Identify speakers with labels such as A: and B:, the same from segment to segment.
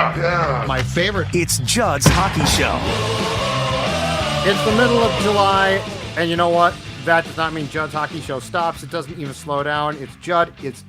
A: My favorite.
B: It's Judd's Hockey Show.
A: It's the middle of July, and you know what? That does not mean Judd's Hockey Show stops. It doesn't even slow down. It's Judd. It's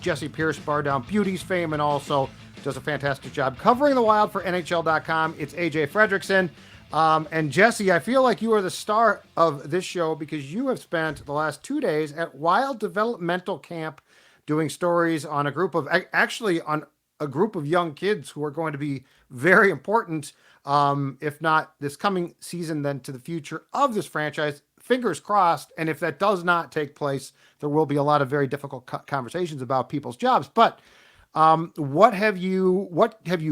A: Jessi Pierce, Bardown, Beauties fame, and also does a fantastic job covering the Wild for NHL.com. It's AJ Fredrickson. And Jessi, I feel like you are the star of this show because you have spent the last 2 days at Wild Developmental Camp doing stories on a group of young kids who are going to be very important, if not this coming season, then to the future of this franchise. Fingers crossed. And if that does not take place, there will be a lot of very difficult conversations about people's jobs. But what have you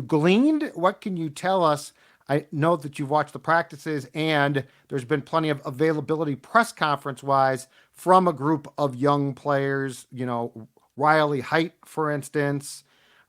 A: gleaned? What can you tell us? I know that you've watched the practices, and there's been plenty of availability press conference wise from a group of young players. You know, Riley Height, for instance,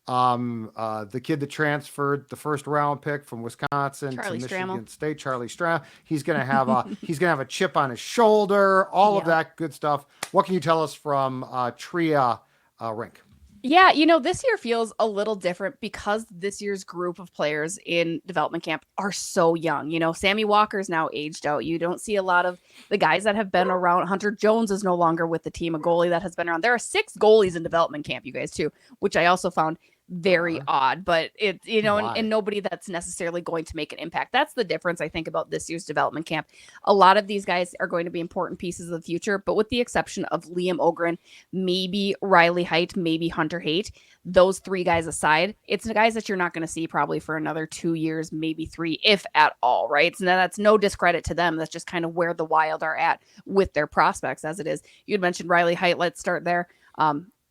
A: the kid that transferred the first round pick from Wisconsin to Michigan State, Charlie Stramel. He's gonna have a chip on his shoulder. All of that good stuff. What can you tell us from Tria Rink?
C: Yeah, this year feels a little different because this year's group of players in development camp are so young. Sammy Walker's now aged out. You don't see a lot of the guys that have been around. Hunter Jones is no longer with the team, a goalie that has been around. There are 6 goalies in development camp, you guys, too, which I also found very odd, but it, and nobody that's necessarily going to make an impact. That's the difference, I think, about this year's development camp. A lot of these guys are going to be important pieces of the future, but with the exception of Liam Ogren, maybe Riley Height, maybe Hunter Haight, those 3 guys aside, it's the guys that you're not going to see probably for another 2 years, maybe 3, if at all, right? So that's no discredit to them. That's just kind of where the Wild are at with their prospects as it is. You had mentioned Riley Height. Let's start there.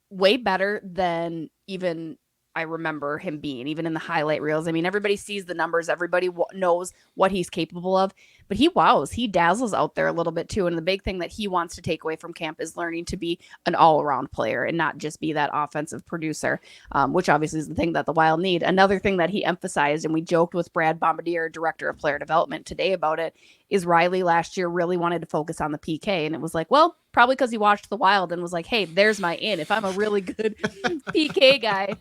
C: Way better than even I remember him being, even in the highlight reels. I mean, everybody sees the numbers. Everybody knows what he's capable of, but he dazzles out there a little bit too. And the big thing that he wants to take away from camp is learning to be an all-around player and not just be that offensive producer, which obviously is the thing that the Wild need. Another thing that he emphasized, and we joked with Brad Bombardier, director of player development, today about it, is Riley last year really wanted to focus on the PK. And it was like, well, probably because he watched the Wild and was like, hey, there's my in. If I'm a really good PK guy,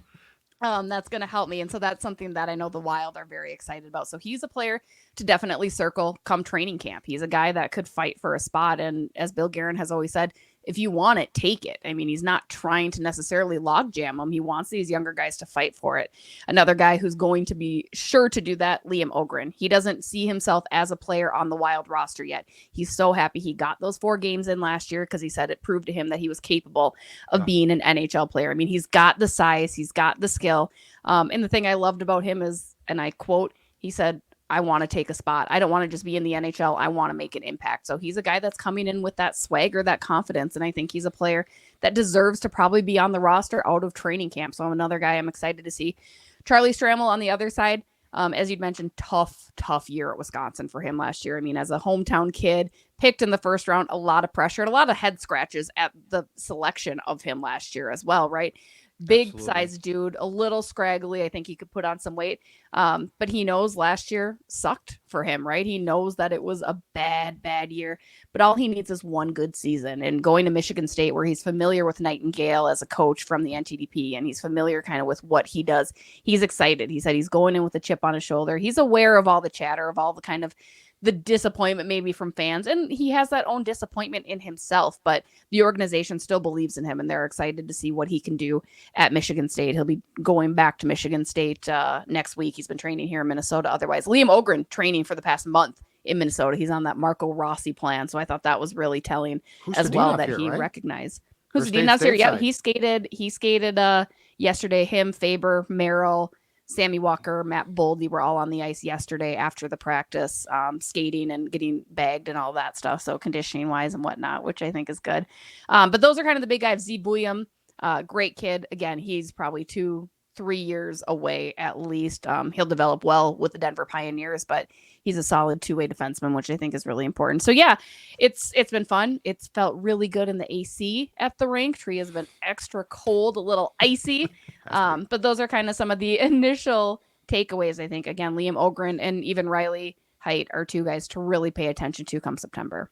C: that's going to help me. And so that's something that I know the Wild are very excited about. So he's a player to definitely circle come training camp. He's a guy that could fight for a spot. And as Bill Guerin has always said, if you want it, take it. I mean, he's not trying to necessarily log jam them. He wants these younger guys to fight for it. Another guy who's going to be sure to do that, Liam Ogren. He doesn't see himself as a player on the Wild roster yet. He's so happy he got those 4 games in last year because he said it proved to him that he was capable of being an NHL player. I mean, he's got the size, he's got the skill. And the thing I loved about him is, and I quote, he said, I want to take a spot. I don't want to just be in the NHL. I want to make an impact. So he's a guy that's coming in with that swagger, that confidence. And I think he's a player that deserves to probably be on the roster out of training camp. So I'm another guy I'm excited to see. Charlie Stramel on the other side, as you'd mentioned, tough year at Wisconsin for him last year. I mean, as a hometown kid, picked in the first round, a lot of pressure and a lot of head scratches at the selection of him last year as well, right? Big size dude, a little scraggly. I think he could put on some weight. But he knows last year sucked for him, right? He knows that it was a bad year, but all he needs is one good season. And going to Michigan State, where he's familiar with Nightingale as a coach from the NTDP, and he's familiar kind of with what he does. He's excited. He said he's going in with a chip on his shoulder. He's aware of all the chatter, of all the kind of the disappointment maybe from fans. And he has that own disappointment in himself, but the organization still believes in him and they're excited to see what he can do at Michigan State. He'll be going back to Michigan State next week. He's been training here in Minnesota. Otherwise, Liam Ogren training for the past month in Minnesota. He's on that Marco Rossi plan. So I thought that was really telling as well that he recognized. Husadin here. Yeah, he skated yesterday. Him, Faber, Merrill, Sammy Walker, Matt Boldy were all on the ice yesterday after the practice, skating and getting bagged and all that stuff. So conditioning wise and whatnot, which I think is good. But those are kind of the big guys. Z Buyam, great kid. Again, he's probably 2-3 years away at least. He'll develop well with the Denver Pioneers, but he's a solid 2-way defenseman, which I think is really important. So yeah, it's been fun. It's felt really good in the AC at the rink. Tree has been extra cold, a little icy. But those are kind of some of the initial takeaways, I think. Again, Liam Ogren and even Riley Height are 2 guys to really pay attention to come September.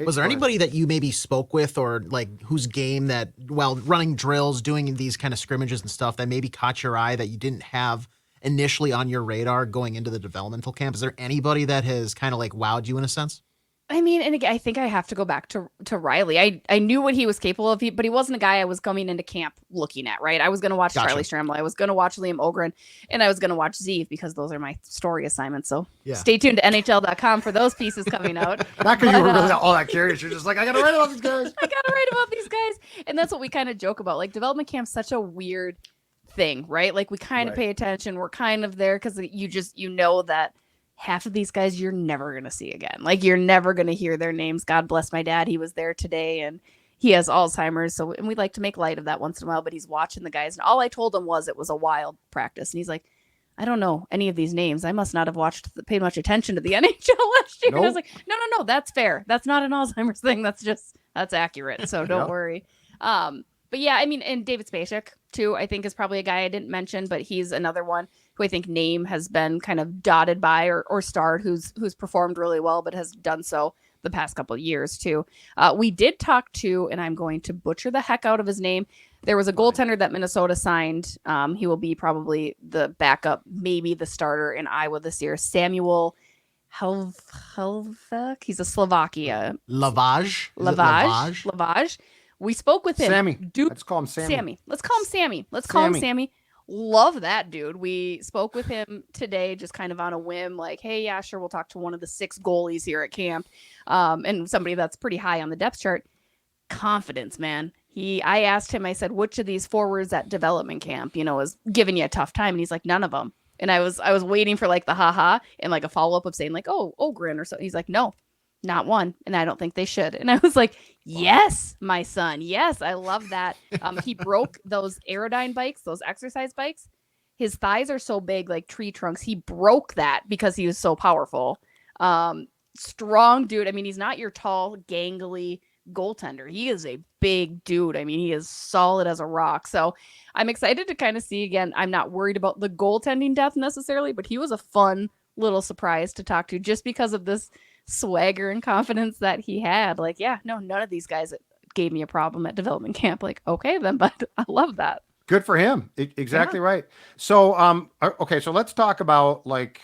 D: Was there anybody that you maybe spoke with or like whose game that while running drills, doing these kind of scrimmages and stuff that maybe caught your eye that you didn't have initially on your radar going into the developmental camp? Is there anybody that has kind of like wowed you in a sense?
C: I mean, and again, I think I have to go back to Riley. I knew what he was capable of, but he wasn't a guy I was coming into camp looking at, right? I was going to watch Charlie Stramel. I was going to watch Liam Ogren, and I was going to watch Zeev because those are my story assignments. So stay tuned to NHL.com for those pieces coming out.
A: Not because you were really all that curious. You're just like, I got to write about these guys.
C: I got to write about these guys. And that's what we kind of joke about. Like, development camp's such a weird thing, right? Like, we kind of pay attention. We're kind of there because you know that half of these guys you're never going to see again. Like, you're never going to hear their names. God bless my dad. He was there today and he has Alzheimer's. So, and we like to make light of that once in a while, but he's watching the guys. And all I told him was it was a wild practice. And he's like, I don't know any of these names. I must not have paid much attention to the NHL last year. Nope. And I was like, no, that's fair. That's not an Alzheimer's thing. That's accurate. So don't worry. But yeah, I mean, and David Spacek too, I think is probably a guy I didn't mention, but he's another one who I think name has been kind of dotted by or starred, who's performed really well, but has done so the past couple of years too. We did talk to, and I'm going to butcher the heck out of his name. There was a goaltender that Minnesota signed. He will be probably the backup, maybe the starter in Iowa this year. Samuel Helvek. He's a Slovakia.
D: Lavage.
C: We spoke with him.
A: Sammy. Let's call him Sammy.
C: Let's call him Sammy. Love that dude. We spoke with him today, just kind of on a whim, like, hey, yeah, sure, we'll talk to one of the 6 goalies here at camp, and somebody that's pretty high on the depth chart. Confidence, man. I asked him, I said, which of these forwards at development camp, is giving you a tough time? And he's like, none of them. And I was waiting for like the haha and like a follow up of saying like, oh, Ogren or something. He's like, no. Not one, and I don't think they should. And I was like, yes, my son. Yes, I love that. He broke those Aerodyne bikes, those exercise bikes. His thighs are so big, like tree trunks. He broke that because he was so powerful. Strong dude. I mean, he's not your tall, gangly goaltender. He is a big dude. I mean, he is solid as a rock. So I'm excited to kind of see again. I'm not worried about the goaltending depth necessarily, but he was a fun little surprise to talk to just because of this swagger and confidence that he had. Like, yeah, no, none of these guys gave me a problem at development camp. Like, okay, then, but I love that.
A: Good for him. Exactly right. So, okay, so let's talk about, like,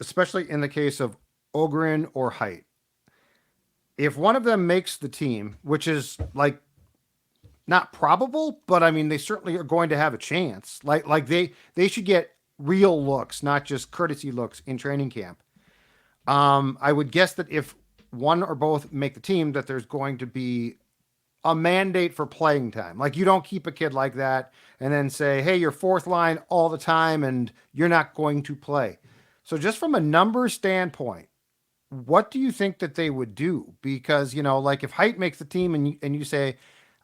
A: especially in the case of Ogren or Height. If one of them makes the team, which is like not probable, but I mean, they certainly are going to have a chance. Like they should get real looks, not just courtesy looks in training camp. I would guess that if one or both make the team, that there's going to be a mandate for playing time. Like, you don't keep a kid like that and then say, hey, you're fourth line all the time and you're not going to play. So just from a number standpoint, what do you think that they would do? Because, like if Height makes the team and you say,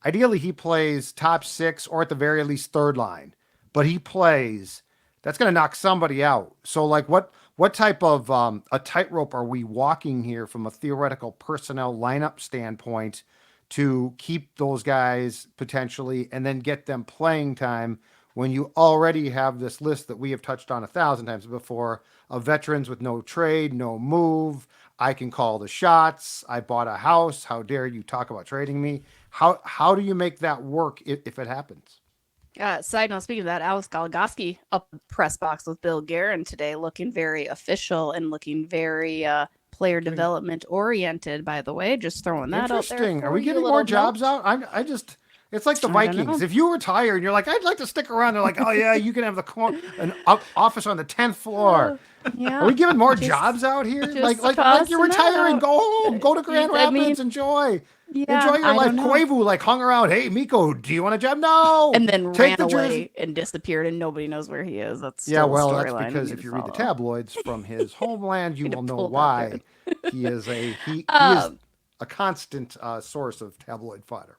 A: ideally he plays top 6 or at the very least third line, but he plays, that's going to knock somebody out. So like what type of a tightrope are we walking here from a theoretical personnel lineup standpoint to keep those guys potentially and then get them playing time when you already have this list that we have touched on 1,000 times before of veterans with no trade, no move. I can call the shots. I bought a house. How dare you talk about trading me? How do you make that work if it happens?
C: Side note, speaking of that, Alex Goligoski up the press box with Bill Guerin today, looking very official and looking very player development oriented, by the way. Just throwing that out there.
A: Interesting. Are we getting more jobs out? It's like the Vikings. If you retire and you're like, I'd like to stick around, they're like, oh yeah, you can have an office on the 10th floor.
C: Yeah.
A: Are we giving more jobs out here? Like you're retiring, go home, go to Grand Rapids, enjoy. Yeah, enjoy your life. Koivu hung around. Hey, Mikko, do you want a job? No.
C: And then ran away and disappeared, and nobody knows where he is. That's
A: that's because if you read the tabloids from his homeland, you will know why he is he is a constant source of tabloid fodder.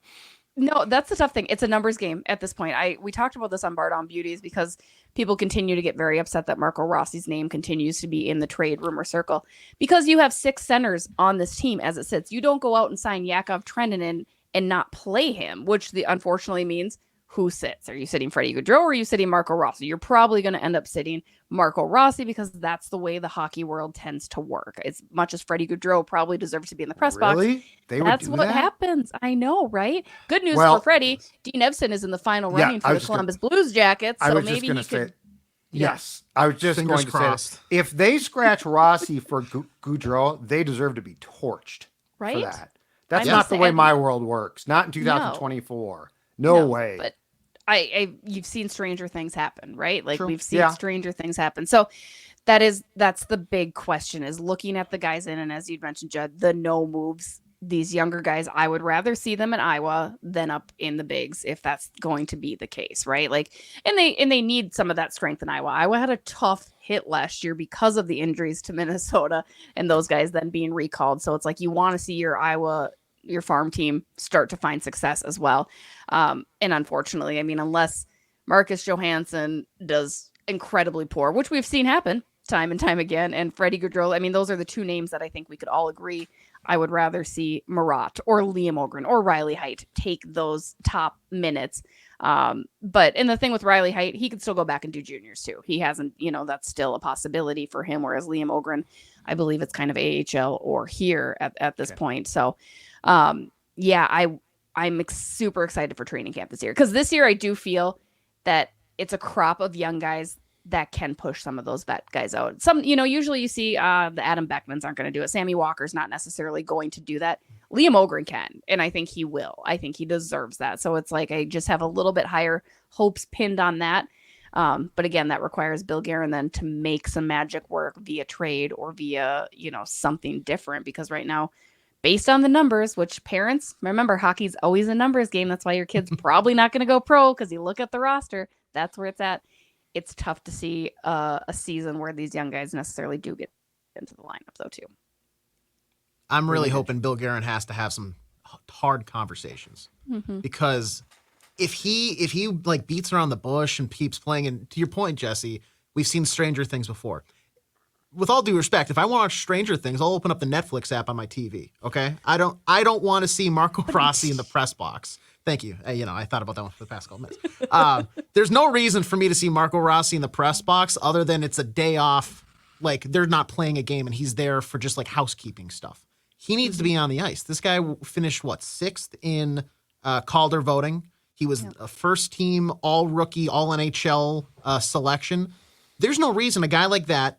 C: No, that's the tough thing. It's a numbers game at this point. We talked about this on Bardown Beauties because people continue to get very upset that Marco Rossi's name continues to be in the trade rumor circle because you have 6 centers on this team as it sits. You don't go out and sign Yakov Trenin and not play him, which unfortunately means who sits. Are you sitting Freddie Gaudreau or are you sitting Marco Rossi? You're probably going to end up sitting Marco Rossi because that's the way the hockey world tends to work. As much as Freddie Gaudreau probably deserves to be in the press box.
A: Really?
C: That's what happens. I know, right? Good news
A: Well,
C: for Freddie. Dean Evson is in the final running for the Columbus Blues Jackets. So maybe he could.
A: Yes, I was just
D: Fingers
A: going to
D: crossed.
A: say that. If they scratch Rossi for Gaudreau, they deserve to be torched
C: Right?
A: for that. That's
C: I
A: not
C: must
A: the
C: say,
A: way my world works. Not in 2024. No way.
C: But you've seen stranger things happen, right? Like
A: True.
C: we've seen stranger things happen. So that's the big question, is looking at the guys in, and as you mentioned, Judd, the no moves. These younger guys, I would rather see them in Iowa than up in the bigs if that's going to be the case, right? Like, and they need some of that strength in Iowa. Iowa had a tough hit last year because of the injuries to Minnesota and those guys then being recalled. So it's like you want to see your farm team start to find success as well. And unfortunately, I mean, unless Marcus Johansson does incredibly poor, which we've seen happen time and time again, and Freddie Gaudreau, I mean, those are the two names that I think we could all agree I would rather see Marat or Liam Ogren or Riley Heidt take those top minutes. But and the thing with Riley Heidt, he could still go back and do juniors too. He hasn't, that's still a possibility for him. Whereas Liam Ogren, I believe it's kind of AHL or here at this point. So, I'm super excited for training camp this year, because this year I do feel that it's a crop of young guys that can push some of those vet guys out. Some, usually you see the Adam Beckmans aren't going to do it. Sammy Walker's not necessarily going to do that. Liam Ogren can, and I think he will. I think he deserves that. So it's like I just have a little bit higher hopes pinned on that. But again, that requires Bill Guerin then to make some magic work via trade or via, something different, because right now, based on the numbers, which parents, remember, hockey's always a numbers game. That's why your kid's probably not going to go pro, because you look at the roster, that's where it's at. It's tough to see a season where these young guys necessarily do get into the lineup, though, too.
D: I'm really hoping Bill Guerin has to have some hard conversations, because if he like beats around the bush and keeps playing, and to your point, Jessi, we've seen Stranger Things before. With all due respect, if I want to watch Stranger Things, I'll open up the Netflix app on my TV. Okay, I don't want to see Marco Rossi in the press box. Thank you. I thought about that one for the past couple minutes. There's no reason for me to see Marco Rossi in the press box other than it's a day off. Like, they're not playing a game and he's there for just like housekeeping stuff. He needs to be on the ice. This guy finished, 6th in Calder voting. He was a first team all rookie, all NHL selection. There's no reason a guy like that,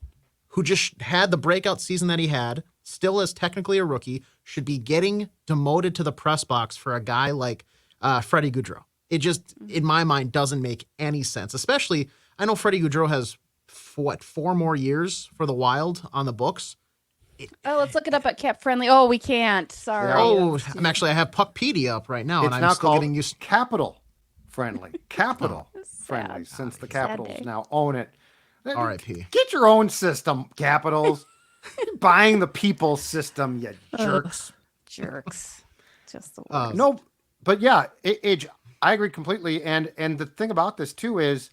D: who just had the breakout season that he had, still is technically a rookie, should be getting demoted to the press box for a guy like Freddie Gaudreau. It just, in my mind, doesn't make any sense. Especially, I know Freddie Gaudreau has, 4 more years for the Wild on the books.
C: Let's look it up at Cap Friendly. Oh, we can't. Sorry.
D: Oh, I have Puckpedia up right now,
A: It's
D: and I'm
A: now
D: still
A: called
D: getting used.
A: Capital Friendly. Capital Friendly,
C: Sad.
A: since the
C: Sad
A: Capitals
C: day.
A: now own it.
D: R.I.P.
A: Get your own system, Capitals. You're buying the people's system, you jerks.
C: Jerks. Just the worst.
A: No, but yeah, Age, I agree completely. And the thing about this too is,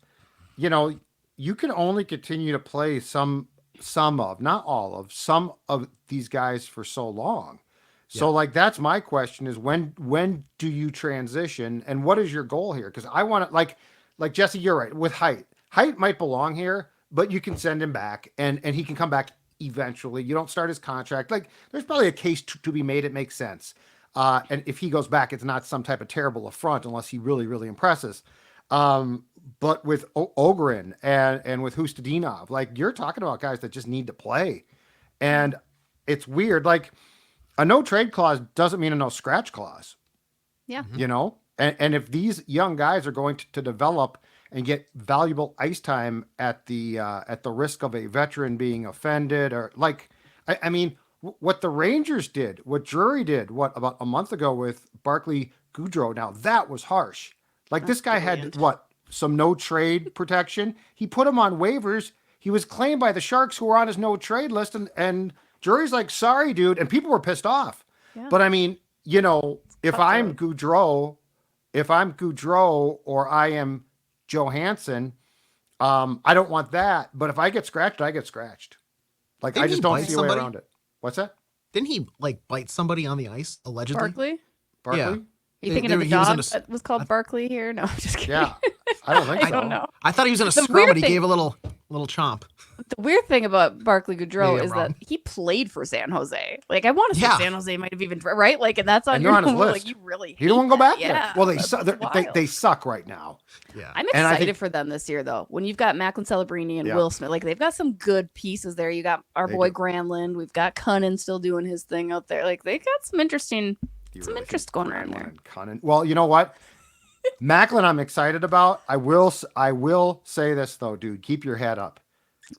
A: you can only continue to play some of, not all of, some of these guys for so long. So like, that's my question, is when do you transition, and what is your goal here? Because I want to, like Jessi, you're right with Heidt. Heidt might belong here, but you can send him back and he can come back eventually. You don't start his contract. Like, there's probably a case to be made. It makes sense. And if he goes back, it's not some type of terrible affront unless he really, really impresses. But with Ogren and with Hustadinov, like, you're talking about guys that just need to play. And it's weird. Like, a no trade clause doesn't mean a no scratch clause.
C: Yeah.
A: And if these young guys are going to develop and get valuable ice time at the risk of a veteran being offended, or like, I mean, what the Rangers did, what Drury did, about a month ago with Barclay Goudreau. Now that was harsh. Like, this guy had some no trade protection. He put him on waivers. He was claimed by the Sharks, who were on his no trade list, and Drury's like, sorry, dude. And people were pissed off.
C: Yeah.
A: But I mean, if I'm Goudreau or I am Johansson, I don't want that. But if I get scratched, I get scratched. Like, I just don't see a way around it. What's that?
D: Didn't he bite somebody on the ice allegedly?
C: Barkley?
A: Barkley?
C: Are you thinking of the
D: he was
C: dog
D: in a
C: that was called Barkley here? No, I'm just kidding.
A: Yeah, I don't think
C: I
A: so.
C: don't know.
D: I thought he was in a
C: The
D: scrum,
C: weird
D: but he
C: thing-
D: gave a little chomp.
C: The weird thing about Barkley Goodrow
D: Maybe I'm
C: is
D: wrong.
C: that he played for San Jose. Like, I want to say
D: Yeah.
C: San Jose might have even right. Like, and that's on
A: And
C: your
A: they're on his
C: like,
A: list.
C: you really
A: He don't
C: hate
A: want to go
C: that.
A: back there.
C: Yeah,
A: Well, they
C: that's
A: suck.
C: wild.
A: They suck right now.
D: Yeah.
C: I'm
A: And I
C: excited
A: think-
C: for them this year, though. When you've got Macklin Celebrini and
A: Yeah.
C: Will Smith, like they've got some good pieces there. You got our
A: They
C: boy
A: do.
C: Granlund. We've got Cunnin still doing his thing out there. Like they got some interesting,
A: You
C: some
A: really
C: interest
A: think
C: going on
A: Granlund
C: there.
A: and Cunnin- Well, you know what? Macklin, I'm excited about. I will say this though, dude. Keep your head up,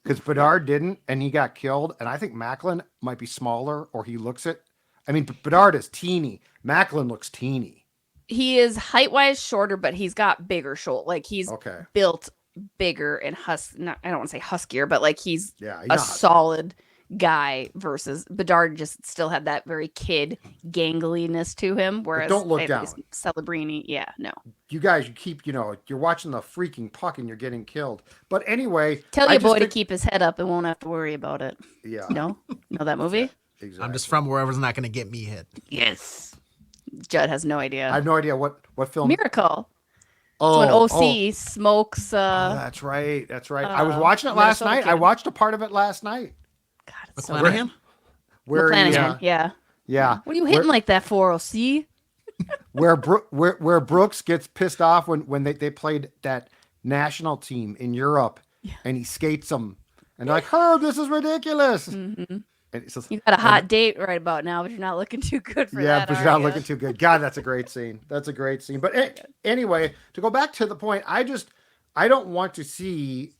A: because Bedard didn't, and he got killed. And I think Macklin might be smaller, or he looks it. I mean, Bedard is teeny. Macklin looks teeny.
C: He is height wise shorter, but he's got bigger shoulder. Like he's
A: Okay.
C: built bigger and I don't want to say huskier, but like he's
A: Yeah. He's
C: a
A: not-
C: solid guy versus Bedard just still had that very kid gangliness to him. Whereas
A: don't look
C: at
A: down.
C: least Celebrini, yeah, no.
A: you guys, you keep, you're watching the freaking puck and you're getting killed. But anyway,
C: Tell
A: I
C: your
A: just
C: boy to
A: think-
C: keep his head up and won't have to worry about it.
A: Yeah.
C: No? Know that movie?
A: Exactly.
D: I'm just from wherever's not going to get me hit.
C: Yes. Judd has no idea.
A: I have no idea what film.
C: Miracle.
A: Oh,
C: When OC
A: oh.
C: smokes
A: That's right. That's right. I was watching it last
C: Minnesota
A: night. I
C: kid.
A: watched a part of it last night.
C: God, it's so
D: McClanahan?
A: Where he,
C: McClanahan, yeah.
A: yeah.
C: What are you hitting like that for, OC?
A: where Brooks gets pissed off when they played that national team in Europe, and he skates them, and they're like, "Herb, this is ridiculous."
C: Mm-hmm.
A: And it's just,
C: You got a hot date right about now, but you're not looking too good for
A: yeah,
C: that.
A: but you're
C: are
A: not
C: ya?
A: looking too good. God, that's a great scene. That's a great scene. But anyway, to go back to the point, I don't want to see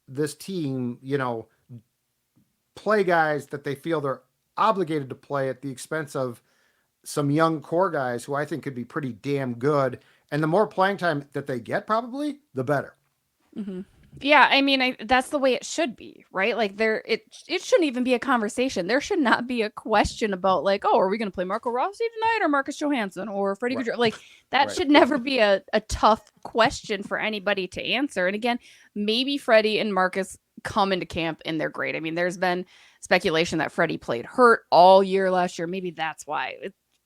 A: this team, play guys that they feel they're obligated to play at the expense of some young core guys who I think could be pretty damn good. And the more playing time that they get, probably the better.
C: Yeah, I mean, that's the way it should be, right? Like it shouldn't even be a conversation. There should not be a question about like, oh, are we going to play Marco Rossi tonight or Marcus Johansson or Freddie
A: Right.
C: Gaudreau? Like that
A: Right.
C: should never be a tough question for anybody to answer. And again, maybe Freddie and Marcus come into camp and they're great. I mean, there's been speculation that Freddie played hurt all year last year. Maybe that's why.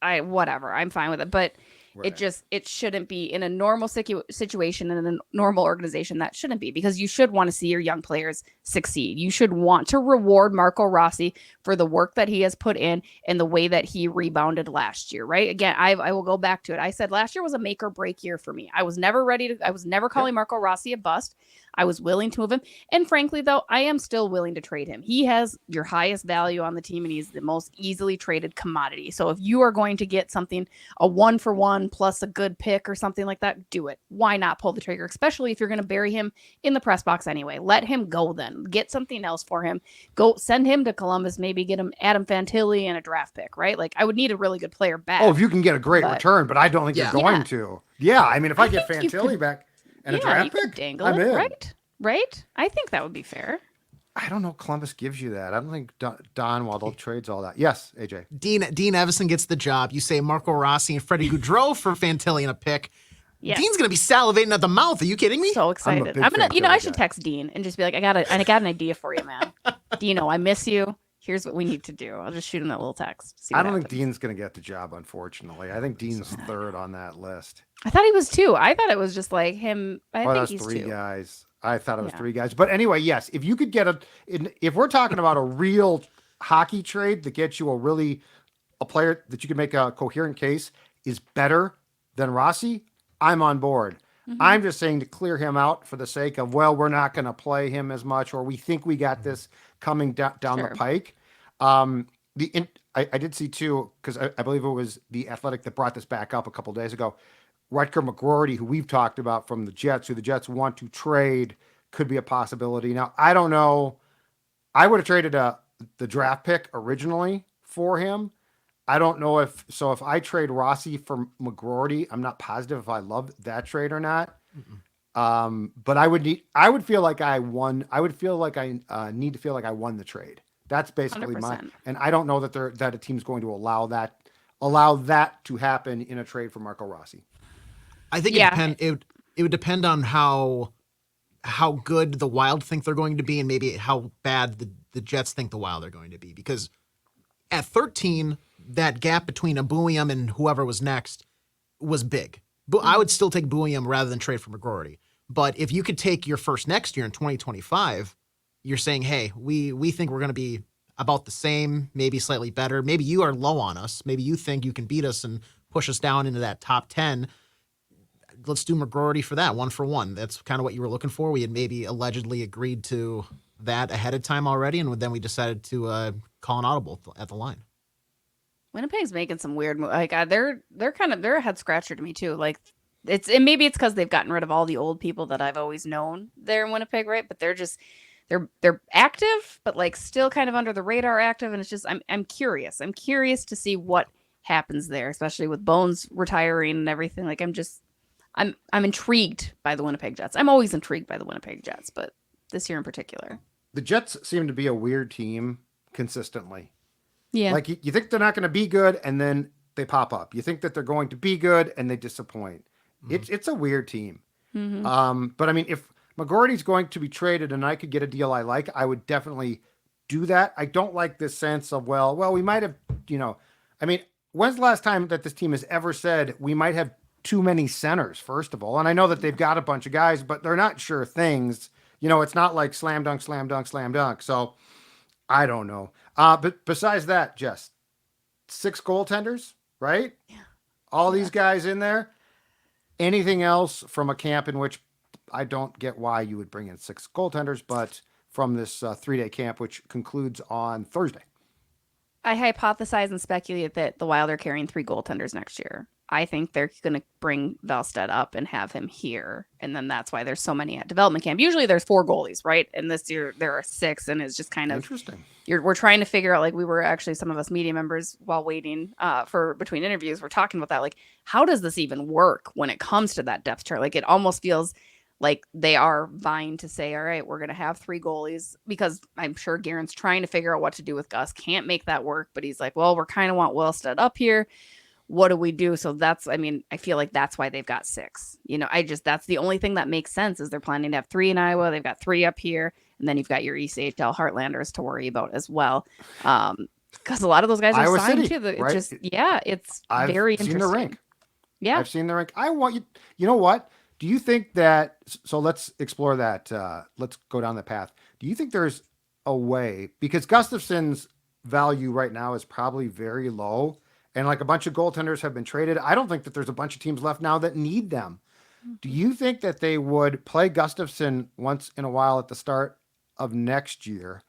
C: Whatever. I'm fine with it, but.
A: Right.
C: It shouldn't be in a normal situation and in a normal organization. That shouldn't be, because you should want to see your young players succeed. You should want to reward Marco Rossi for the work that he has put in and the way that he rebounded last year. Right. Again, I will go back to it. I said last year was a make or break year for me. I was never calling Marco Rossi a bust. I was willing to move him. And frankly, though, I am still willing to trade him. He has your highest value on the team and he's the most easily traded commodity. So if you are going to get something, a 1-for-1 plus a good pick or something like that, do it. Why not pull the trigger? Especially if you're going to bury him in the press box anyway. Let him go then. Get something else for him. Go send him to Columbus, maybe get him Adam Fantilli and a draft pick, right? Like I would need a really good player back.
A: Oh, if you can get a great
C: But-
A: return, but I don't think
D: Yeah.
A: you're going
C: Yeah.
A: to. Yeah, I mean, if I get
C: think you
A: Fantilli
C: could-
A: back and a
C: you
A: draft
C: could
A: pick,
C: dangle
A: I'm
C: it,
A: in.
C: right? Right? I think that would be fair.
A: I don't know. Columbus gives you that. I don't think Don Waddle trades all that. Yes, AJ.
D: Dean Evison gets the job. You say Marco Rossi and Freddie Gaudreau for Fantilli and a pick.
C: Yes.
D: Dean's going to be salivating at the mouth. Are you kidding me?
C: So excited.
A: big
C: I'm gonna,
A: Fantilli
C: I should
A: guy.
C: text Dean and just be like, I got an idea for you, man. Dino, I miss you. Here's what we need to do. I'll just shoot him that little text. See
A: I
C: what
A: don't think
C: happens.
A: Dean's going to get the job, unfortunately. I think Dean's third on that list.
C: I thought he was two. I thought it was just like him. I think
A: That's
C: he's
A: three
C: two.
A: guys. I thought it was
C: Yeah.
A: three guys. But anyway, yes, if you could get if we're talking about a real hockey trade that gets you a player that you can make a coherent case is better than Rossi, I'm on board.
C: Mm-hmm.
A: I'm just saying to clear him out for the sake of, well, we're not going to play him as much, or we think we got this coming down
C: Sure.
A: the pike. I did see too, because I believe it was the Athletic that brought this back up a couple days ago. Rutger McGroarty, who we've talked about from the Jets, who the Jets want to trade, could be a possibility. Now, I don't know. I would have traded the draft pick originally for him. I don't know if I trade Rossi for McGroarty, I'm not positive if I love that trade or not. But I would feel like I won. I would feel like I need to feel like I won the trade. That's basically
C: 100%.
A: and I don't know that a team's going to allow that to happen in a trade for Marco Rossi.
D: I think
C: Yeah.
D: it would depend on how good the Wild think they're going to be and maybe how bad the Jets think the Wild are going to be. Because at 13, that gap between Abuiam and whoever was next was big. But I would still take Buium rather than trade for McGroarty. But if you could take your first next year in 2025, you're saying, hey, we think we're going to be about the same, maybe slightly better. Maybe you are low on us. Maybe you think you can beat us and push us down into that top 10. Let's do McGroarty for that, 1-for-1. That's kind of what you were looking for. We had maybe allegedly agreed to that ahead of time already, and then we decided to call an audible at the line.
C: Winnipeg's making some weird moves. Like they're a head scratcher to me too. Like maybe it's because they've gotten rid of all the old people that I've always known there in Winnipeg, right? But they're active, but like still kind of under the radar active, and it's just I'm curious. I'm curious to see what happens there, especially with Bones retiring and everything. Like I'm intrigued by the Winnipeg Jets. I'm always intrigued by the Winnipeg Jets, but this year in particular.
A: The Jets seem to be a weird team consistently.
C: Yeah.
A: Like you think they're not going to be good, and then they pop up. You think that they're going to be good, and they disappoint. It's a weird team. But I mean, if McGroarty's going to be traded and I could get a deal I like, I would definitely do that. I don't like this sense of, well, we might have, I mean, when's the last time that this team has ever said we might have too many centers, first of all? And I know that they've got a bunch of guys, but they're not sure things. It's not like slam dunk, slam dunk, slam dunk. So I don't know. But besides that, Jess, 6 goaltenders, right?
C: Yeah.
A: All these guys in there. Anything else from a camp in which I don't get why you would bring in 6 goaltenders, but from this 3-day camp, which concludes on Thursday?
C: I hypothesize and speculate that the Wild are carrying 3 goaltenders next year. I think they're going to bring Valstead up and have him here. And then that's why there's so many at development camp. Usually there's 4 goalies, right? And this year there are 6, and it's just kind of
A: interesting.
C: We're trying to figure out, like, we were actually, some of us media members, while waiting for between interviews, we're talking about that. Like, how does this even work when it comes to that depth chart? Like, it almost feels like they are vying to say, all right, we're going to have 3 goalies, because I'm sure Guerin's trying to figure out what to do with Gus. Can't make that work, but he's like, well, we're kind of want Wellstead up here. What do we do? So I feel like that's why they've got 6. That's the only thing that makes sense, is they're planning to have 3 in Iowa. They've got 3 up here. And then you've got your ECHL Heartlanders to worry about as well. Because a lot of those guys are
A: Iowa
C: signed
A: City,
C: too. It's
A: right?
C: just, it's very interesting.
A: I've seen the rink.
C: Yeah.
A: I've seen the rink. I want you. You know what? Do you think that? So let's explore that. Let's go down the path. Do you think there's a way, because Gustafson's value right now is probably very low, and like a bunch of goaltenders have been traded? I don't think that there's a bunch of teams left now that need them. Do you think that they would play Gustafson once in a while at the start of next year,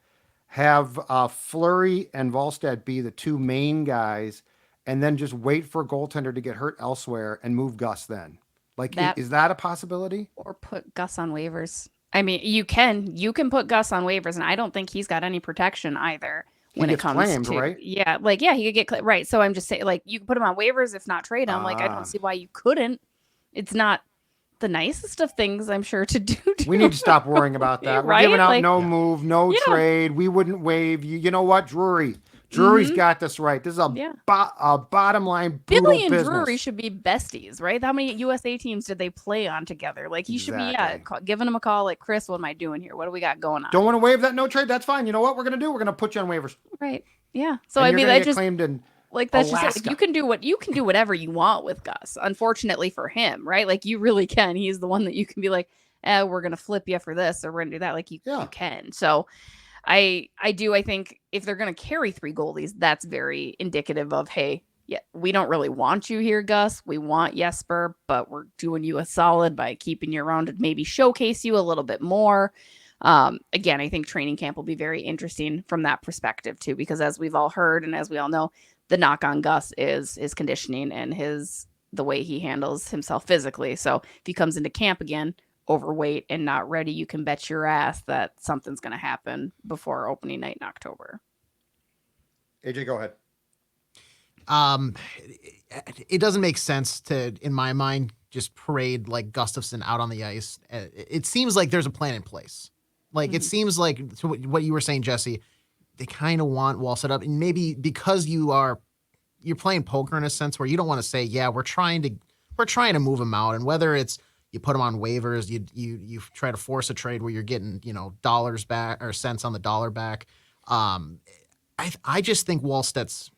A: have Fleury and Valstead be the 2 main guys, and then just wait for a goaltender to get hurt elsewhere and move Gus then? Like, is that a possibility?
C: Or put Gus on waivers. I mean, you can put Gus on waivers, and I don't think he's got any protection either when it comes
A: claimed,
C: to,
A: right?
C: Yeah, like, yeah, he could get right. So I'm just saying, like, you can put him on waivers, if not trade him. Like, I don't see why you couldn't. It's not the nicest of things, I'm sure, to do.
A: We need to stop worrying about that.
C: Right?
A: We're giving out
C: Like,
A: no move, no trade. We wouldn't waive you. You know what, Drury's got this right. This is a bottom line brutal
C: Billy and
A: business.
C: Drury should be besties, right? How many USA teams did they play on together? Like, he should be giving him a call, like, Chris, what am I doing here? What do we got going on?
A: Don't want to waive that no trade? That's fine. You know what we're going to do? We're going to put you on waivers.
C: Right. Yeah. So
A: And
C: I
A: you're
C: mean,
A: gonna
C: I
A: get
C: just
A: claimed in
C: like, that's
A: Alaska.
C: just it. You can do whatever you want with Gus. Unfortunately for him, right? Like, you really can. He's the one that you can be like, we're gonna flip you for this, or we're gonna do that. Like, you can. So I think if they're gonna carry 3 goalies, that's very indicative of, hey, yeah, we don't really want you here, Gus. We want Jesper, but we're doing you a solid by keeping you around to maybe showcase you a little bit more. Again, I think training camp will be very interesting from that perspective too, because as we've all heard and as we all know, the knock on Gus is conditioning and the way he handles himself physically. So if he comes into camp again overweight and not ready, you can bet your ass that something's going to happen before opening night in October.
A: AJ, go ahead.
D: It doesn't make sense to, in my mind, just parade like Gustafson out on the ice. It seems like there's a plan in place. Like, it seems like, to what you were saying, Jessi, they kind of want Wall set up, and maybe because you're playing poker in a sense where you don't want to say, yeah, we're trying to move him out, and whether it's you put him on waivers, you try to force a trade where you're getting dollars back or cents on the dollar back. I just think Wallstedt's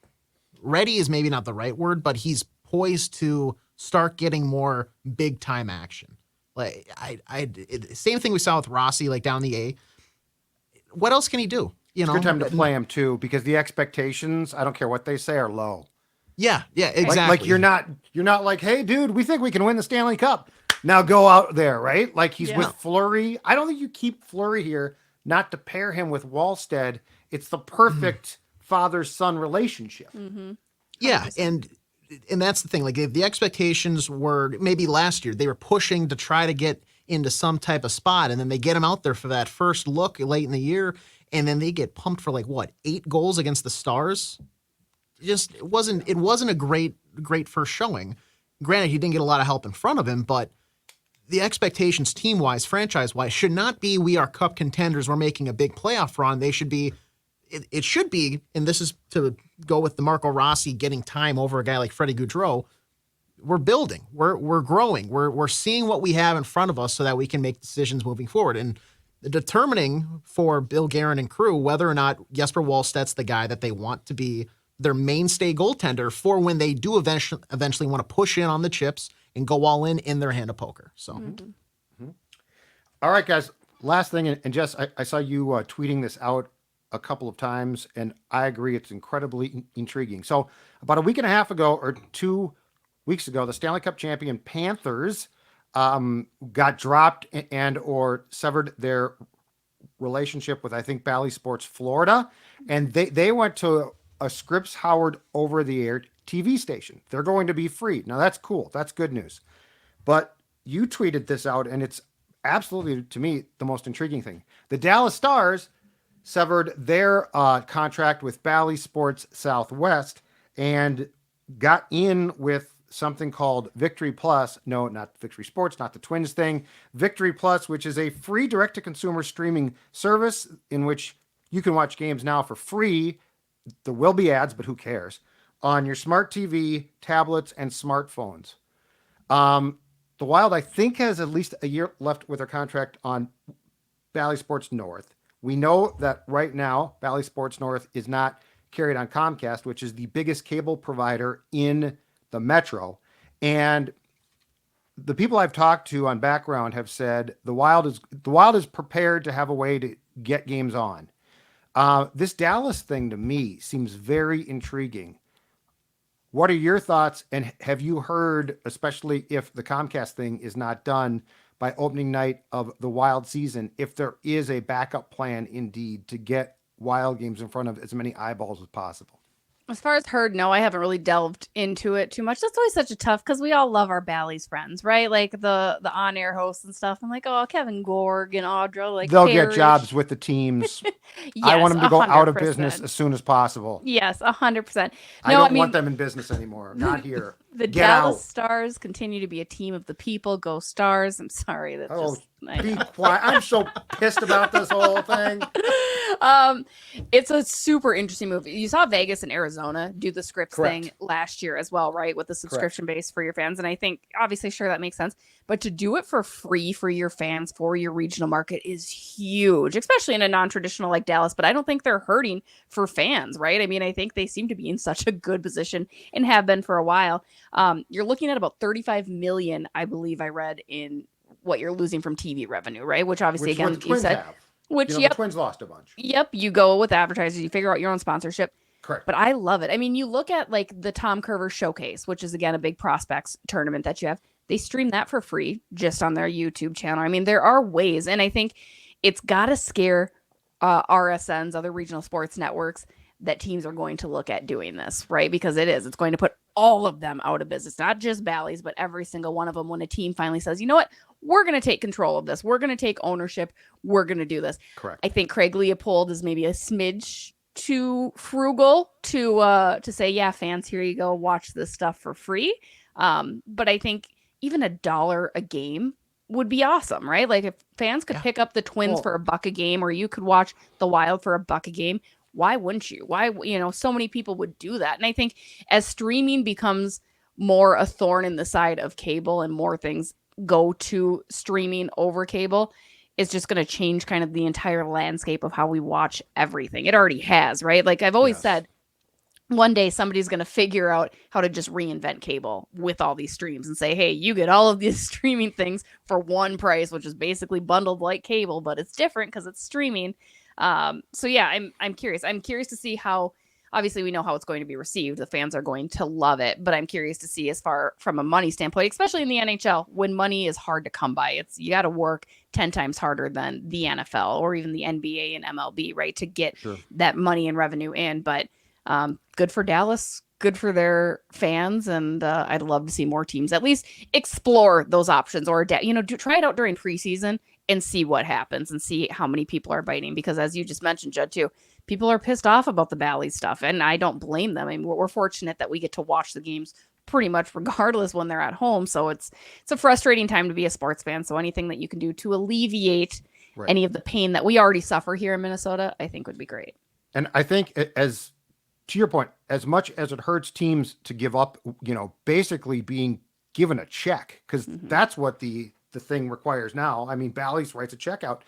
D: ready is maybe not the right word, but he's poised to start getting more big time action. Like same thing we saw with Rossi, like down the A. What else can he do?
A: It's a good time to play him too, because the expectations, I don't care what they say, are low.
D: Yeah, exactly.
A: Like you're not like, hey, dude, we think we can win the Stanley Cup. Now go out there, right? Like he's with Fleury. I don't think you keep Fleury here not to pair him with Wallstead. It's the perfect father-son relationship.
C: Mm-hmm.
D: Yeah, and that's the thing. Like if the expectations were maybe last year, they were pushing to try to get into some type of spot, and then they get him out there for that first look late in the year, and then they get pumped for like what, 8 goals against the Stars. It wasn't a great first showing. Granted, he didn't get a lot of help in front of him, but the expectations team-wise, franchise-wise, should not be we are cup contenders, we're making a big playoff run. They should be, it should be, and this is to go with the Marco Rossi getting time over a guy like Freddie Gaudreau, we're building, we're growing, we're seeing what we have in front of us so that we can make decisions moving forward. And determining for Bill Guerin and crew whether or not Jesper Wallstedt's the guy that they want to be their mainstay goaltender for when they do eventually want to push in on the chips and go all in their hand of poker. So,
A: All right, guys. Last thing, and Jess, I saw you tweeting this out a couple of times, and I agree it's incredibly intriguing. So, about a week and a half ago, or 2 weeks ago, the Stanley Cup champion Panthers got dropped and or severed their relationship with, I think, Bally Sports Florida, and they went to a Scripps Howard over-the-air TV station. They're going to be free. Now, that's cool. That's good news. But you tweeted this out, and it's absolutely, to me, the most intriguing thing. The Dallas Stars severed their contract with Bally Sports Southwest and got in with something called Victory Plus. No, not Victory Sports, not the Twins thing. Victory Plus, which is a free direct-to-consumer streaming service in which you can watch games now for free. There will be ads, but who cares? On your smart TV, tablets, and smartphones. The Wild, I think, has at least a year left with their contract on Bally Sports North. We know that right now, Bally Sports North is not carried on Comcast, which is the biggest cable provider in the Metro. And the people I've talked to on background have said the Wild is prepared to have a way to get games on. This Dallas thing to me seems very intriguing. What are your thoughts? And have you heard, especially if the Comcast thing is not done by opening night of the Wild season, if there is a backup plan indeed to get Wild games in front of as many eyeballs as possible?
C: As far as heard, no, I haven't really delved into it too much. That's always such a tough, because we all love our Bally's friends, right? Like the on-air hosts and stuff. I'm like, oh, Kevin Gorg and Audra, like
A: they'll
C: Parrish.
A: get jobs with the teams.
C: Yes,
A: I want them to go out of
C: 100%.
A: business as soon as possible.
C: Yes, 100%.
A: I don't want them in business anymore. Not here.
C: The
A: Get
C: Dallas
A: out.
C: Stars continue to be a team of the people. Go Stars. I'm sorry. That's just, I
A: Be
C: know.
A: quiet. I'm so pissed about this whole thing.
C: It's a super interesting move. You saw Vegas and Arizona do the Scripps
A: Correct.
C: thing last year as well, right? With the subscription base for your fans. And I think obviously, sure, that makes sense. But to do it for free for your fans, for your regional market is huge, especially in a non-traditional like Dallas. But I don't think they're hurting for fans, right? I mean, I think they seem to be in such a good position and have been for a while. You're looking at about 35 million, I believe I read, in what you're losing from TV revenue, right? Which obviously,
A: Which is what
C: again,
A: the
C: you
A: Twins
C: said,
A: have.
C: which,
A: The
C: yep,
A: Twins lost a bunch.
C: yep, you go with advertisers, you figure out your own sponsorship.
A: Correct.
C: But I love it. I mean, you look at like the Tom Curver Showcase, which is again a big prospects tournament that you have. They stream that for free just on their YouTube channel. I mean, there are ways, and I think it's got to scare RSNs, other regional sports networks, that teams are going to look at doing this, right? Because it's going to put all of them out of business, not just Bally's, but every single one of them. When a team finally says, you know what, we're going to take control of this, we're going to take ownership, we're going to do this.
A: Correct.
C: I think Craig Leopold is maybe a smidge too frugal to say, yeah, fans, here you go, watch this stuff for free. But I think even $1 a game would be awesome, right? Like if fans could pick up the Twins for $1 a game, or you could watch the Wild for $1 a game, why wouldn't you? Why, so many people would do that. And I think as streaming becomes more a thorn in the side of cable and more things go to streaming over cable, it's just going to change kind of the entire landscape of how we watch everything. It already has, right? Like I've always said, one day somebody's going to figure out how to just reinvent cable with all these streams and say, hey, you get all of these streaming things for one price, which is basically bundled like cable, but it's different because it's streaming. So yeah, I'm curious. I'm curious to see how, obviously we know how it's going to be received. The fans are going to love it, but I'm curious to see as far from a money standpoint, especially in the NHL, when money is hard to come by. You got to work 10 times harder than the NFL or even the NBA and MLB, right, to get that money and revenue in. But good for Dallas, good for their fans, and I'd love to see more teams at least explore those options, or try it out during preseason and see what happens and see how many people are biting. Because as you just mentioned, Judd, too, people are pissed off about the Bally stuff, and I don't blame them. I mean, we're fortunate that we get to watch the games pretty much regardless when they're at home. So it's a frustrating time to be a sports fan. So anything that you can do to alleviate any of the pain that we already suffer here in Minnesota, I think would be great.
A: And I think, as to your point, as much as it hurts teams to give up, basically being given a check, because that's what the thing requires now. I mean, Bally's writes a check out,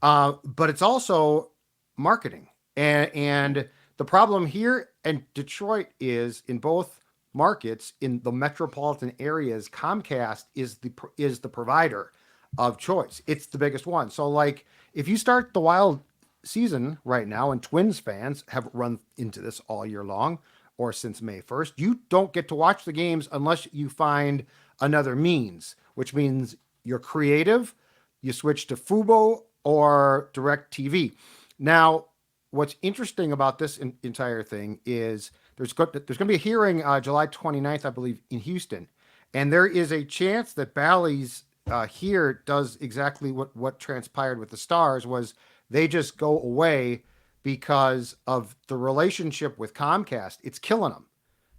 A: but it's also marketing. And the problem here in Detroit is, in both markets, in the metropolitan areas, Comcast is the provider of choice. It's the biggest one. So, like, if you start the Wild season right now, and Twins fans have run into this all year long, or since May 1st, you don't get to watch the games unless you find another means, which means you're creative, you switch to Fubo or Direct TV. Now, what's interesting about this entire thing is there's going to be a hearing July 29th, I believe, in Houston. And there is a chance that Bally's here does exactly what transpired with the Stars, was they just go away because of the relationship with Comcast. It's killing them.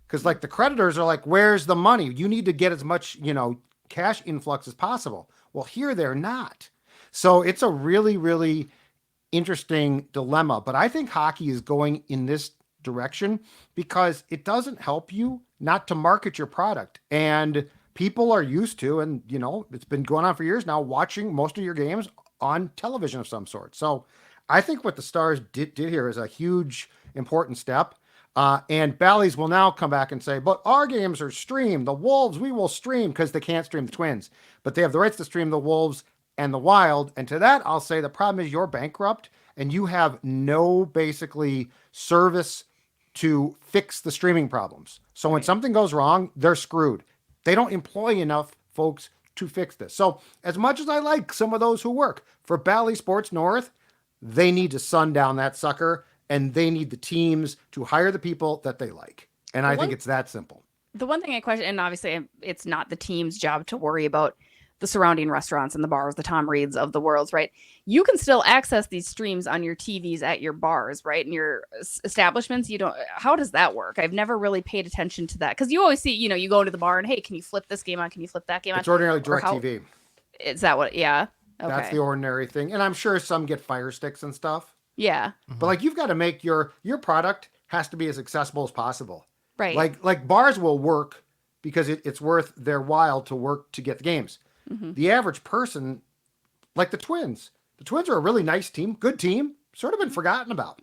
A: Because, like, the creditors are like, where's the money? You need to get as much, cash influx as possible. Well, here they're not. So it's a really, really interesting dilemma. But I think hockey is going in this direction because it doesn't help you not to market your product. And people are used to, and, it's been going on for years now, watching most of your games on television of some sort. So I think what the Stars did here is a huge, important step. And Bally's will now come back and say, but our games are streamed. The Wolves, we will stream, because they can't stream the Twins. But they have the rights to stream the Wolves and the Wild. And to that, I'll say the problem is you're bankrupt and you have no, basically, service to fix the streaming problems. So when something goes wrong, they're screwed. They don't employ enough folks to fix this. So as much as I like some of those who work for Bally Sports North, they need to sundown that sucker, and they need the teams to hire the people that they like. And I think it's that simple.
C: The one thing I question, and obviously it's not the team's job to worry about the surrounding restaurants and the bars, the Tom Reeds of the world, right? You can still access these streams on your TVs at your bars, right? And your establishments. How does that work? I've never really paid attention to that, because you always see, you go into the bar and, hey, can you flip this game on? Can you flip that game on?
A: It's ordinarily Direct TV.
C: Is that what? Yeah. Okay.
A: That's the ordinary thing. And I'm sure some get Fire Sticks and stuff.
C: Yeah.
A: But, like, you've got to make your product has to be as accessible as possible.
C: Right.
A: Like bars will work because it's worth their while to work to get the games. The average person, like the Twins are a really nice team, good team, sort of been forgotten about.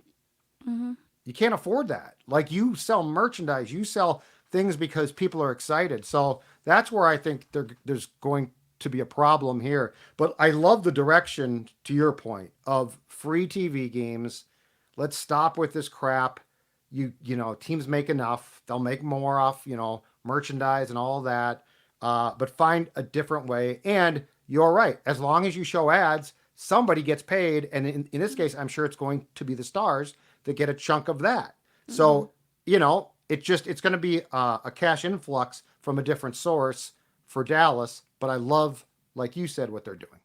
A: You can't afford that. Like, you sell merchandise, you sell things because people are excited. So that's where I think there's going to be a problem here. But I love the direction, to your point, of free TV games. Let's stop with this crap. Teams make enough. They'll make more off, merchandise and all that. But find a different way. And you're right. As long as you show ads, somebody gets paid. And in this case, I'm sure it's going to be the Stars that get a chunk of that. So, it's going to be a cash influx from a different source for Dallas. But I love, like you said, what they're doing.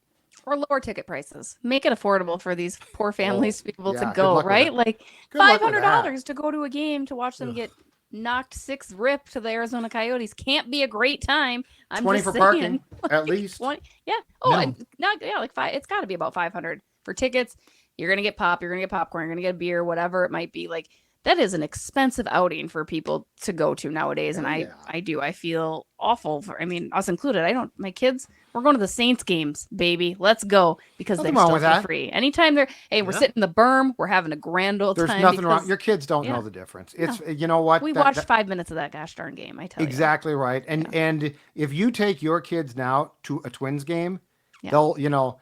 C: Or lower ticket prices. Make it affordable for these poor families to be able to
A: good
C: go,
A: luck with
C: right?
A: that.
C: Like
A: Good luck with
C: $500 to go to a game to watch them get knocked 6 rip to the Arizona Coyotes can't be a great time. I'm
A: 20
C: just
A: for
C: saying.
A: parking, at least.
C: 20, yeah. Oh,
D: No.
C: I'm not. Yeah, like 5. It's got to be about $500 for tickets. You're gonna get pop. You're gonna get popcorn. You're gonna get a beer, whatever it might be. Like, that is an expensive outing for people to go to nowadays. And
A: Oh,
C: I feel awful for, us included. My kids, we're going to the Saints games, baby. Let's go, because
A: Nothing
C: they're
A: wrong
C: still
A: with that.
C: free. Anytime we're
D: Yeah.
C: sitting in the berm, we're having a grand old
A: There's
C: time.
A: nothing wrong.
C: because
A: Your kids don't
C: yeah.
A: know the difference. It's you know what
C: we
A: that-
C: watched
A: that-
C: 5 minutes of that gosh darn game, I tell you.
A: exactly right. And if you take your kids now to a Twins game,
C: Yeah.
A: they'll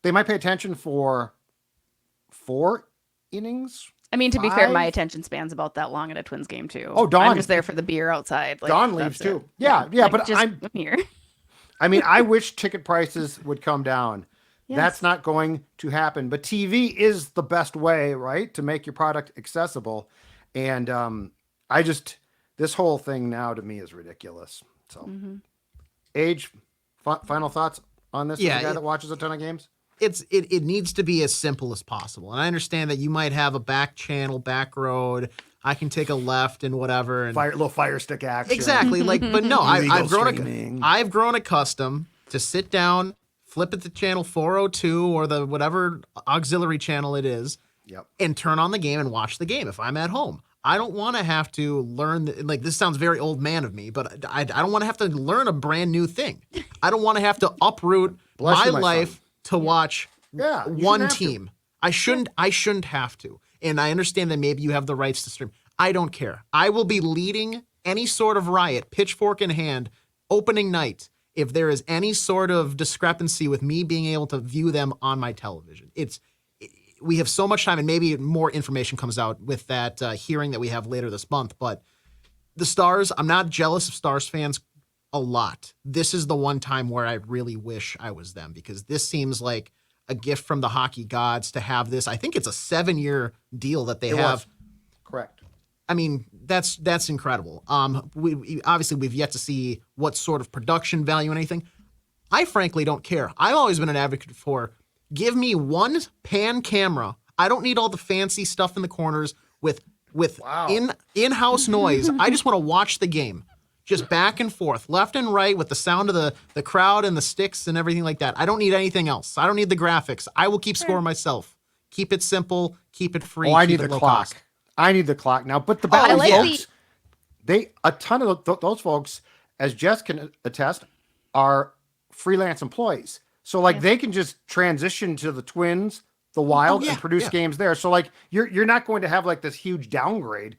A: they might pay attention for 4 innings.
C: To be fair, my
A: 5?
C: attention span's about that long at a Twins game too.
A: Oh, Dawn-
C: I'm just there for the beer outside.
A: Dawn leaves
C: that's it.
A: too. Yeah, but
C: I'm here.
A: I wish ticket prices would come down.
C: Yes.
A: That's not going to happen. But TV is the best way, right, to make your product accessible. And this whole thing now to me is ridiculous. So,
C: Mm-hmm.
A: Age, final thoughts on this?
D: Yeah,
A: As a guy that watches a ton of games.
D: It needs to be as simple as possible. And I understand that you might have a back channel, back road. I can take a left and whatever. And
A: Little fire stick action.
D: exactly. But no,
A: Illegal
D: I've
A: streaming.
D: grown accustomed to sit down, flip at the channel 402 or the whatever auxiliary channel it is,
A: Yep.
D: and turn on the game and watch the game if I'm at home. I don't want to have to learn, this sounds very old man of me, but I don't want to have to learn a brand new thing. I don't want to have to uproot
A: Bless
D: my
A: you, my
D: life
A: son.
D: to watch
A: Yeah, you
D: one
A: shouldn't have to.
D: team. I shouldn't have to. And I understand that maybe you have the rights to stream. I don't care. I will be leading any sort of riot, pitchfork in hand, opening night, if there is any sort of discrepancy with me being able to view them on my television. We have so much time, and maybe more information comes out with that hearing that we have later this month. But the Stars, I'm not jealous of Stars fans a lot. This is the one time where I really wish I was them, because this seems like a gift from the hockey gods to have this. I think it's a 7-year deal that they
A: It
D: have.
A: was. Correct.
D: That's incredible. We obviously we've yet to see what sort of production value and anything. I frankly don't care. I've always been an advocate for give me one pan camera. I don't need all the fancy stuff in the corners with
A: Wow.
D: in-house noise. I just want to watch the game. Just back and forth, left and right, with the sound of the crowd and the sticks and everything like that. I don't need anything else. I don't need the graphics. I will keep score myself. Keep it simple. Keep it free.
A: Oh, I
D: keep
A: need
D: it
A: the
D: low
A: clock.
D: cost.
A: I need the clock now. But the
C: I
A: Battle
C: like
A: folks, a ton of those folks, as Jess can attest, are freelance employees. So they can just transition to the Twins, the Wild, and produce games there. So you're not going to have this huge downgrade.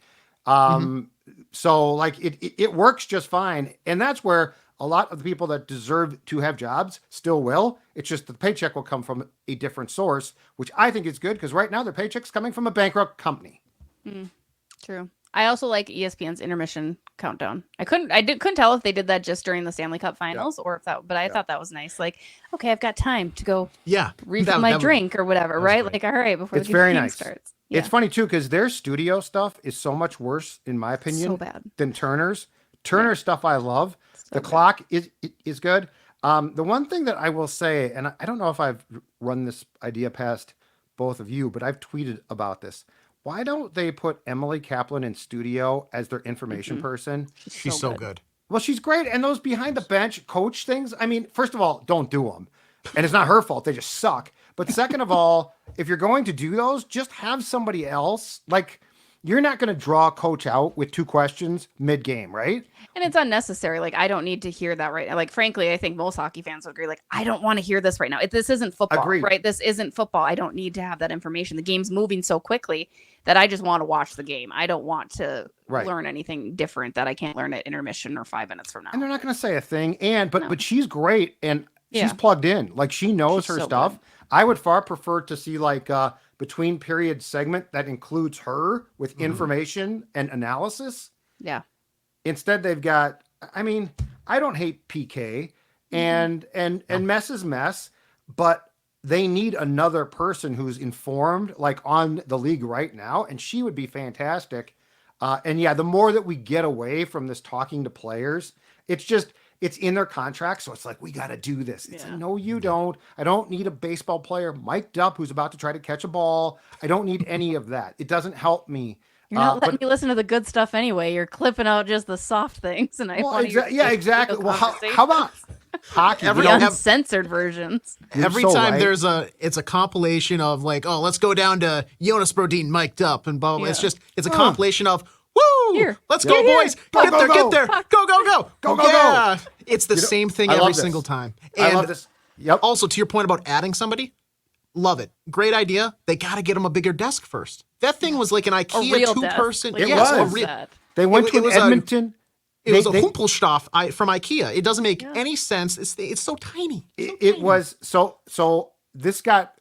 A: So it works just fine. And that's where a lot of the people that deserve to have jobs still will. It's just the paycheck will come from a different source, which I think is good, because right now their paycheck's coming from a bankrupt company.
C: True. I also like ESPN's intermission countdown. I couldn't tell if they did that just during the Stanley Cup Finals or if but I thought that was nice. Okay, I've got time to go
D: Yeah.
C: refill my drink or whatever, right?
D: great.
C: All right, before
A: It's
C: the
A: very
C: game
A: nice.
C: starts. Yeah.
A: It's funny too, because their studio stuff is so much worse, in my opinion,
C: So bad.
A: than Turner's. Turner's stuff I love. The clock is good. The one thing that I will say, and I don't know if I've run this idea past both of you, but I've tweeted about this. Why don't they put Emily Kaplan in studio as their information person?
D: She's so good.
A: Well, she's great. And those behind the bench coach things, first of all, don't do them. And it's not her fault. They just suck. But second of all, if you're going to do those, just have somebody else. You're not going to draw coach out with 2 questions mid-game, right?
C: And it's unnecessary. I don't need to hear that right now. Frankly, I think most hockey fans will agree. I don't want to hear this right now. This isn't football,
A: Agreed.
C: right? This isn't football. I don't need to have that information. The game's moving so quickly that I just want to watch the game. I don't want to learn anything different that I can't learn at intermission or 5 minutes from now.
A: And they're not going to say a thing. But she's great, and she's
C: Yeah.
A: plugged in. She knows
C: She's
A: her
C: so
A: stuff.
C: good.
A: I would far prefer to see between period segment that includes her with information and analysis.
C: Yeah.
A: Instead, they've got. I don't hate PK, and mess is mess, but they need another person who's informed, on the league right now, and she would be fantastic. The more that we get away from this talking to players, it's in their contract, so it's we got to do this. It's no, you don't. I don't need a baseball player mic'd up who's about to try to catch a ball. I don't need any of that. It doesn't help me.
C: You're not letting me listen to the good stuff anyway. You're clipping out just the soft things, and I want to
A: exactly. Well, how hockey.
D: Every-
C: The
D: ev-
C: uncensored versions.
A: You're
D: Every
A: so
D: time
A: right.
D: it's a compilation of like, oh, let's go down to Jonas Brodin mic'd up and blah, blah, blah.
C: Yeah.
D: It's a compilation of, woo,
C: Here.
D: let's
C: You're
D: go,
C: here.
D: boys.
A: Go,
D: Get
A: go,
D: there,
A: go.
D: get there. Go, go, go.
A: Go, go,
D: yeah. It's the
A: You know,
D: same thing
A: I love
D: every
A: this.
D: single time.
A: I love this. Yep.
D: Also, to your point about adding somebody, love it. Great idea. They got to get them a bigger desk first. That thing was like an
C: A
D: IKEA
C: real
D: two-person.
C: desk. Like,
A: It
C: what
A: was.
C: was
D: real-
C: that?
A: They went
D: It
A: to
D: was a-
A: Edmonton.
D: It was a
A: They-
D: Humpelstoff from IKEA. It doesn't make any sense. It's so tiny.
A: It was so this got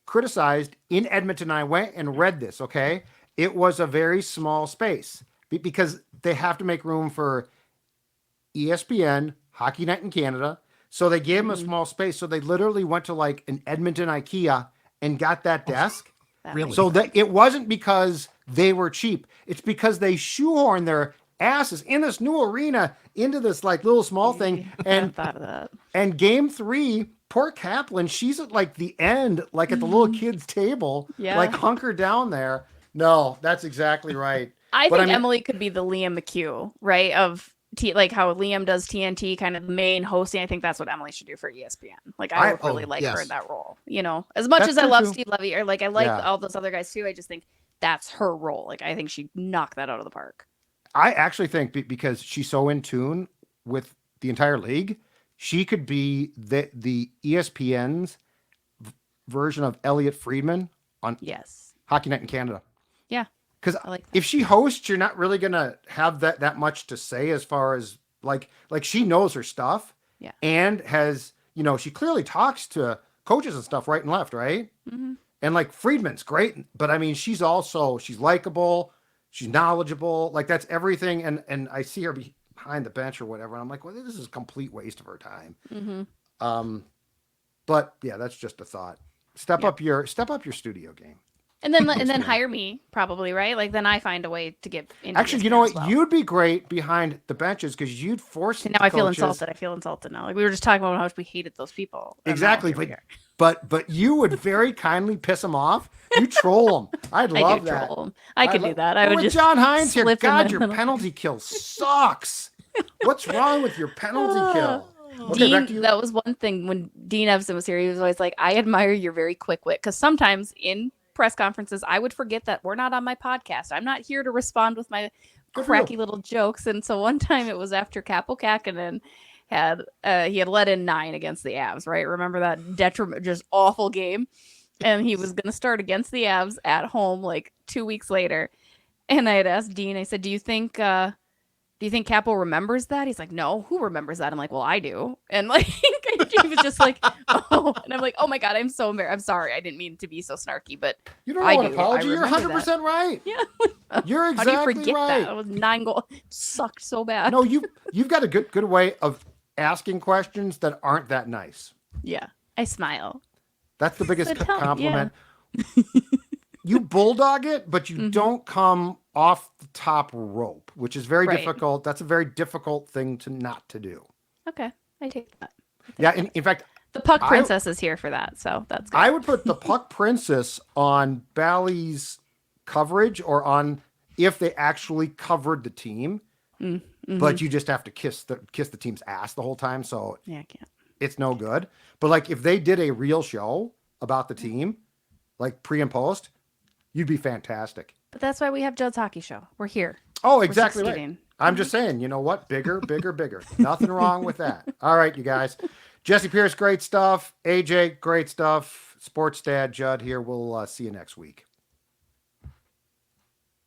A: criticized in Edmonton. I went and read this. Okay, it was a very small space because they have to make room for ESPN, Hockey Night in Canada. So they gave them a small space. So they literally went to like an Edmonton IKEA and got that desk.
C: That
D: Really?
C: makes
A: So that it wasn't because they were cheap. It's because they shoehorned their asses in this new arena into this like little small thing.
C: I
A: And
C: thought of that.
A: and game 3, poor Kaplan, she's at like the end, like at the little kids' table,
C: Yeah.
A: like hunkered down there. No, that's exactly right.
C: I
A: But
C: think
A: I mean-
C: Emily could be the Liam McHugh, right? Like how Liam does TNT, kind of the main hosting. I think that's what Emily should do for ESPN. Like I would really like her
D: yes.
C: in that role. You know, as much
A: That's
C: as I
A: true,
C: love
A: too.
C: Steve Levy, or like I like
A: Yeah.
C: all those other guys too, I just think that's her role. Like I think she'd knock that out of the park.
A: I actually think because she's so in tune with the entire league, she could be the ESPN's version of Elliot Friedman on
C: Yes.
A: Hockey Night in Canada.
C: Yeah.
A: Because
C: I like that.
A: if she hosts, you're not really gonna have that much to say as far as like she knows her stuff.
C: Yeah.
A: And has, she clearly talks to coaches and stuff right and left, right?
C: Mhm.
A: And like Friedman's great, but I mean she's likable, she's knowledgeable, like that's everything. And I see her behind the bench or whatever, and I'm like, well, this is a complete waste of her time.
C: Mhm.
A: But yeah, that's just a thought. Step up your studio game.
C: And then hire me probably, right? Like then I find a way to get into
A: Actually, you
C: ESPN
A: know
C: as
A: what?
C: well.
A: You'd be great behind the benches because you'd force.
C: And now
A: the
C: I feel
A: coaches-
C: insulted. I feel insulted now. Like we were just talking about how much we hated those people. and now
A: Exactly,
C: here we
A: but
C: are.
A: but you would very kindly piss them off. You troll them. I'd
C: I
A: love
C: do
A: that.
C: troll 'em. I could do
A: love-
C: that. I would
A: with
C: just
A: John Hines here.
C: slip 'em
A: God,
C: in
A: your
C: little-
A: penalty kill sucks. What's wrong with your penalty kill? Okay, back
C: Dean,
A: to you.
C: that was one thing when Dean Evson was here. He was always like, I admire your very quick wit. Because sometimes in press conferences, I would forget that we're not on my podcast. I'm not here to respond with my
A: Good for you.
C: cracky little jokes. And so one time it was after Capo Kakkonen he had let in 9 against the Avs, right? Remember that detriment, just awful game? And he was going to start against the Avs at home like 2 weeks later. And I had asked Dean, I said, do you think Capo remembers that? He's like, no, who remembers that? I'm like, well, I do. And like, he was just like, oh, and I'm like, oh my God, I'm so embarrassed. I'm sorry. I didn't mean to be so snarky, but
A: You don't
C: I
A: know an
C: do.
A: apology.
C: I
A: You're
C: remember
A: 100% right.
C: yeah.
A: You're
C: How do you
A: exactly
C: forget
A: right.
C: that? It was 9 goals. Sucked so bad.
A: No, you've got a good way of asking questions that aren't that nice.
C: Yeah. I smile.
A: That's the biggest
C: So tell me,
A: compliment. You bulldog it, but you don't come off the top rope, which is very
C: Right.
A: difficult. That's a very difficult thing not to do.
C: Okay. I take that.
A: Yeah, in fact,
C: The Puck Princess is here for that. So that's good.
A: I would put the Puck Princess on Bally's coverage or on if they actually covered the team. But you just have to kiss the team's ass the whole time, so
C: yeah, I can't.
A: it's no good. But like if they did a real show about the team, like pre and post, you'd be fantastic.
C: But that's why we have Judd's Hockey Show. We're here.
A: Oh, exactly right.
C: succeeding.
A: I'm just saying, you know what? Bigger, bigger, bigger. Nothing wrong with that. All right, you guys. Jessi Pierce, great stuff. AJ, great stuff. Sports Dad Judd here. We'll see you next week.